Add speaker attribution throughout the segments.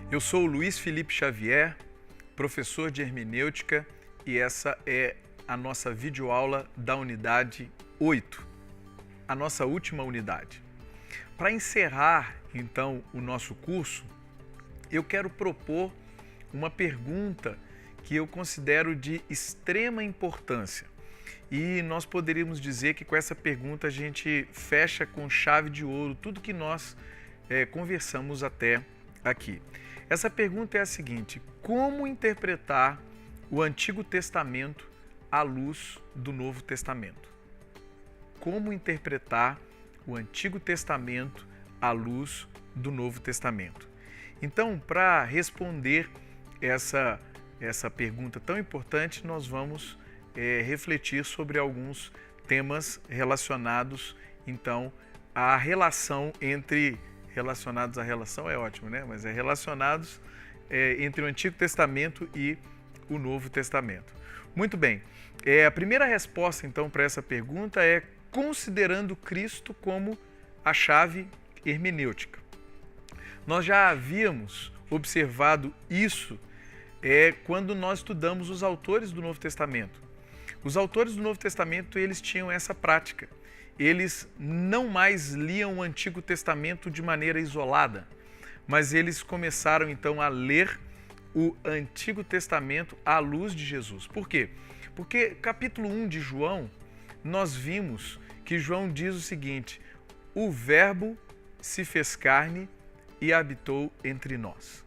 Speaker 1: Eu sou o Luiz Felipe Xavier, professor de hermenêutica, e essa é a nossa videoaula da unidade 8, a nossa última unidade. Para encerrar, então, o nosso curso, eu quero propor uma pergunta que eu considero de extrema importância. E nós poderíamos dizer que com essa pergunta a gente fecha com chave de ouro tudo que nós conversamos até aqui. Essa pergunta é a seguinte: como interpretar o Antigo Testamento à luz do Novo Testamento? Como interpretar o Antigo Testamento à luz do Novo Testamento? Então, para responder essa pergunta tão importante, nós vamos refletir sobre alguns temas relacionados, então, à relação entre... Relacionados à relação é ótimo, né? Mas relacionados entre o Antigo Testamento e o Novo Testamento. Muito bem. A primeira resposta, então, para essa pergunta é considerando Cristo como a chave hermenêutica. Nós já havíamos observado isso quando nós estudamos os autores do Novo Testamento. Os autores do Novo Testamento, eles tinham essa prática. Eles não mais liam o Antigo Testamento de maneira isolada, mas eles começaram então a ler o Antigo Testamento à luz de Jesus. Por quê? Porque capítulo 1 de João, nós vimos que João diz o seguinte: o Verbo se fez carne e habitou entre nós.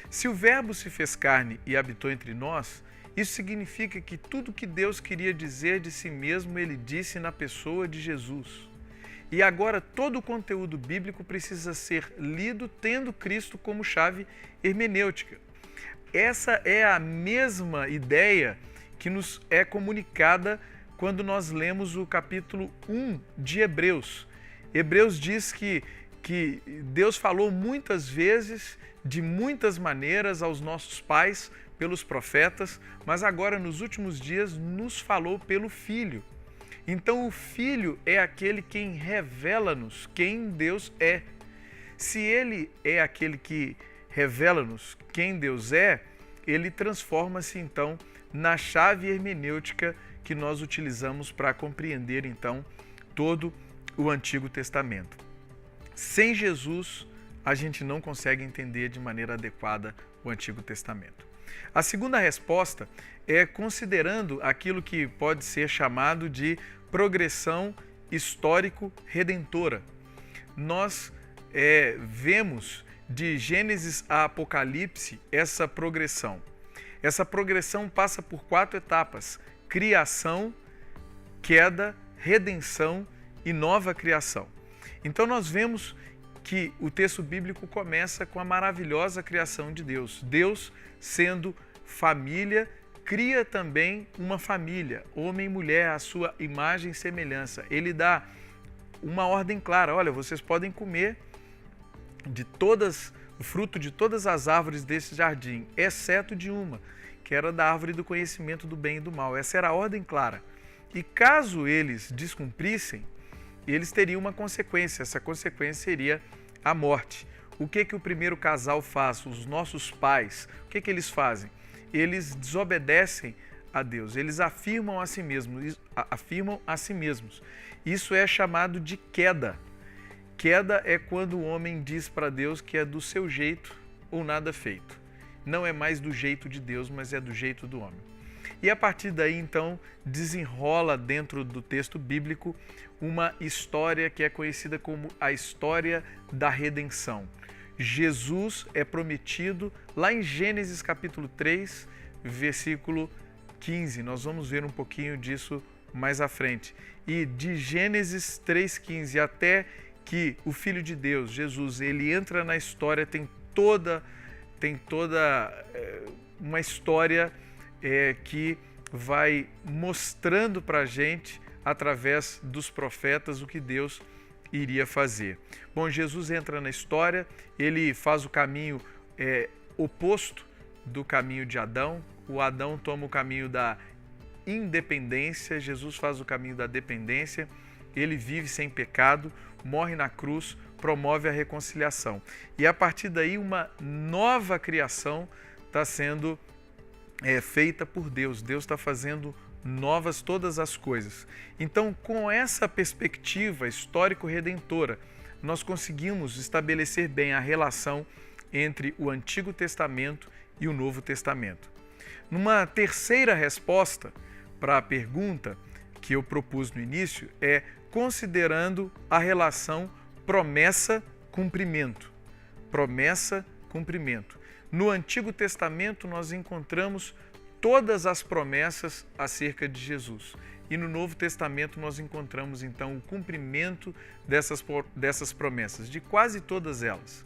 Speaker 1: Se o Verbo se fez carne e habitou entre nós, isso significa que tudo que Deus queria dizer de si mesmo, Ele disse na pessoa de Jesus. E agora todo o conteúdo bíblico precisa ser lido tendo Cristo como chave hermenêutica. Essa é a mesma ideia que nos é comunicada quando nós lemos o capítulo 1 de Hebreus. Hebreus diz que Deus falou muitas vezes, de muitas maneiras aos nossos pais, pelos profetas, mas agora nos últimos dias nos falou pelo Filho. Então o Filho é aquele quem revela-nos quem Deus é. Se Ele é aquele que revela-nos quem Deus é, Ele transforma-se então na chave hermenêutica que nós utilizamos para compreender então todo o Antigo Testamento. Sem Jesus, a gente não consegue entender de maneira adequada o Antigo Testamento. A segunda resposta é considerando aquilo que pode ser chamado de progressão histórico-redentora. Nós vemos de Gênesis a Apocalipse essa progressão. Essa progressão passa por 4 etapas: criação, queda, redenção e nova criação. Então nós vemos que o texto bíblico começa com a maravilhosa criação de Deus. Deus, sendo família, cria também uma família, homem e mulher, à sua imagem e semelhança. Ele dá uma ordem clara: olha, vocês podem comer o fruto de todas as árvores desse jardim, exceto de uma, que era da árvore do conhecimento do bem e do mal. Essa era a ordem clara. E caso eles descumprissem, eles teriam uma consequência. Essa consequência seria a morte. O que o primeiro casal faz? Os nossos pais, o que eles fazem? Eles desobedecem a Deus, eles afirmam a si mesmos. Isso é chamado de queda. Queda é quando o homem diz para Deus que é do seu jeito ou nada feito. Não é mais do jeito de Deus, mas é do jeito do homem. E a partir daí, então, desenrola dentro do texto bíblico uma história que é conhecida como a história da redenção. Jesus é prometido lá em Gênesis capítulo 3, versículo 15. Nós vamos ver um pouquinho disso mais à frente. E de Gênesis 3,15 até que o Filho de Deus, Jesus, ele entra na história, tem toda uma história que vai mostrando para a gente, através dos profetas, o que Deus iria fazer. Bom, Jesus entra na história, ele faz o caminho oposto do caminho de Adão. O Adão toma o caminho da independência, Jesus faz o caminho da dependência. Ele vive sem pecado, morre na cruz promove a reconciliação. E a partir daí uma nova criação está sendo feita por Deus. Deus está fazendo novas todas as coisas. Então, com essa perspectiva histórico-redentora, nós conseguimos estabelecer bem a relação entre o Antigo Testamento e o Novo Testamento. Numa terceira resposta para a pergunta que eu propus no início, é considerando a relação promessa-cumprimento. Promessa-cumprimento. No Antigo Testamento, nós encontramos todas as promessas acerca de Jesus. E no Novo Testamento nós encontramos então o cumprimento dessas promessas, de quase todas elas.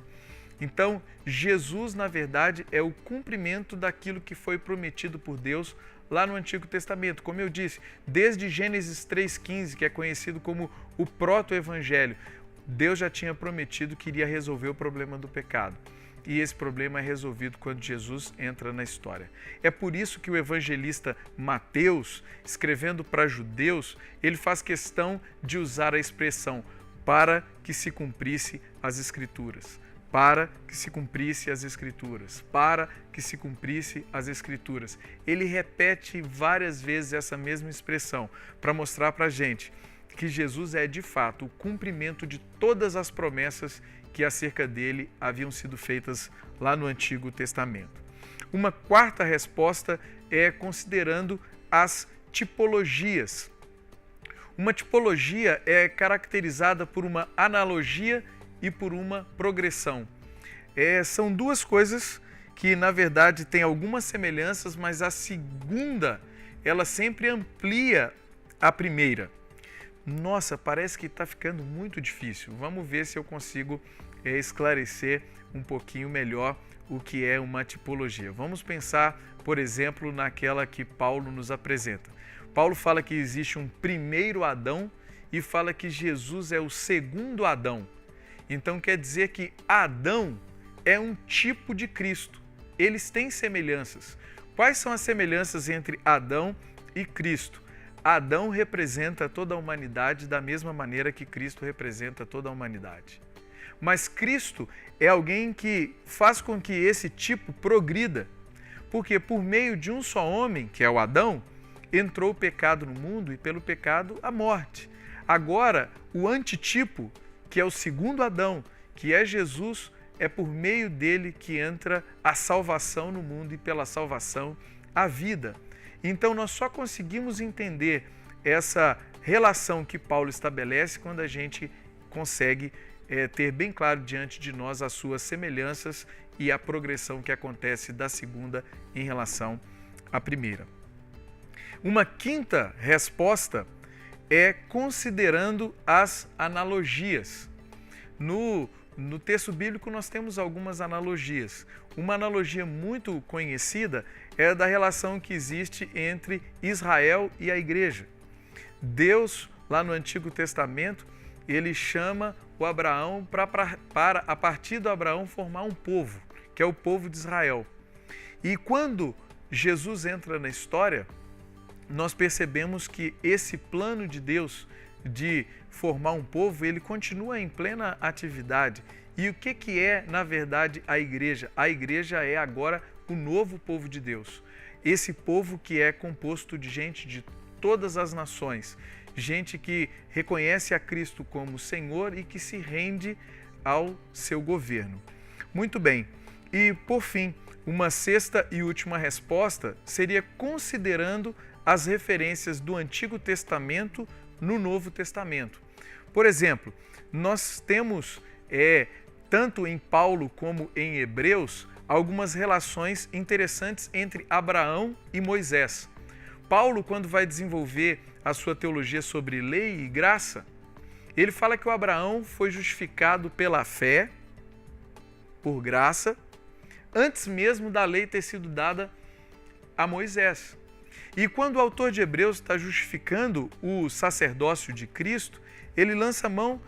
Speaker 1: Então, Jesus, na verdade, é o cumprimento daquilo que foi prometido por Deus lá no Antigo Testamento. Como eu disse, desde Gênesis 3,15, que é conhecido como o proto-evangelho, Deus já tinha prometido que iria resolver o problema do pecado. E esse problema é resolvido quando Jesus entra na história. É por isso que o evangelista Mateus, escrevendo para judeus, ele faz questão de usar a expressão para que se cumprisse as Escrituras. Para que se cumprisse as Escrituras. Para que se cumprisse as Escrituras. Ele repete várias vezes essa mesma expressão para mostrar para a gente que Jesus é de fato o cumprimento de todas as promessas que acerca dele haviam sido feitas lá no Antigo Testamento. Uma quarta resposta é considerando as tipologias. Uma tipologia é caracterizada por uma analogia e por uma progressão. São duas coisas que, na verdade, têm algumas semelhanças, mas a segunda, ela sempre amplia a primeira. Nossa, parece que está ficando muito difícil. Vamos ver se eu consigo esclarecer um pouquinho melhor o que é uma tipologia. Vamos pensar, por exemplo, naquela que Paulo nos apresenta. Paulo fala que existe um primeiro Adão e fala que Jesus é o segundo Adão. Então quer dizer que Adão é um tipo de Cristo. Eles têm semelhanças. Quais são as semelhanças entre Adão e Cristo? Adão representa toda a humanidade da mesma maneira que Cristo representa toda a humanidade. Mas Cristo é alguém que faz com que esse tipo progrida, porque por meio de um só homem, que é o Adão, entrou o pecado no mundo e pelo pecado a morte. Agora, o antitipo, que é o segundo Adão, que é Jesus, é por meio dele que entra a salvação no mundo e pela salvação a vida. Então nós só conseguimos entender essa relação que Paulo estabelece quando a gente consegue ter bem claro diante de nós as suas semelhanças e a progressão que acontece da segunda em relação à primeira. Uma quinta resposta é considerando as analogias. No texto bíblico nós temos algumas analogias. Uma analogia muito conhecida é da relação que existe entre Israel e a igreja. Deus, lá no Antigo Testamento, ele chama o Abraão para, a partir do Abraão, formar um povo, que é o povo de Israel. E quando Jesus entra na história, nós percebemos que esse plano de Deus de formar um povo, ele continua em plena atividade. E o que é, na verdade, a igreja? A igreja é agora o novo povo de Deus. Esse povo que é composto de gente de todas as nações, gente que reconhece a Cristo como Senhor e que se rende ao seu governo. Muito bem. E, por fim, uma sexta e última resposta seria considerando as referências do Antigo Testamento no Novo Testamento. Por exemplo, nós temos, tanto em Paulo como em Hebreus, algumas relações interessantes entre Abraão e Moisés. Paulo, quando vai desenvolver a sua teologia sobre lei e graça, ele fala que o Abraão foi justificado pela fé, por graça, antes mesmo da lei ter sido dada a Moisés. E quando o autor de Hebreus está justificando o sacerdócio de Cristo, ele lança mão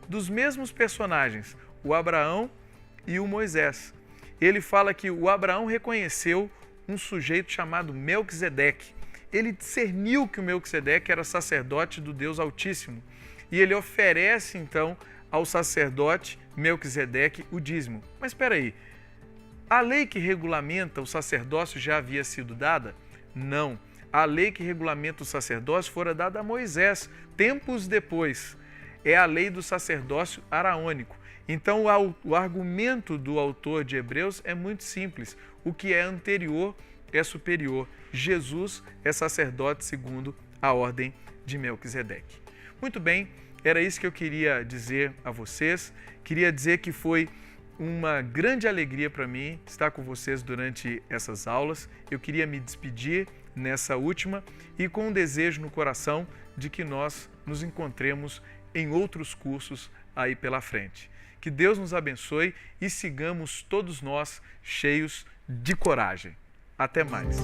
Speaker 1: dos mesmos personagens, o Abraão e o Moisés. Ele fala que o Abraão reconheceu um sujeito chamado Melquisedeque. Ele discerniu que o Melquisedeque era sacerdote do Deus Altíssimo. E ele oferece, então, ao sacerdote Melquisedeque o dízimo. Mas espera aí, a lei que regulamenta o sacerdócio já havia sido dada? Não. A lei que regulamenta o sacerdócio fora dada a Moisés, tempos depois. É a lei do sacerdócio araônico. Então, o argumento do autor de Hebreus é muito simples. O que é anterior é superior. Jesus é sacerdote segundo a ordem de Melquisedeque. Muito bem, era isso que eu queria dizer a vocês. Queria dizer que foi uma grande alegria para mim estar com vocês durante essas aulas. Eu queria me despedir nessa última e com um desejo no coração de que nós nos encontremos em outros cursos aí pela frente. Que Deus nos abençoe e sigamos todos nós cheios de coragem. Até mais!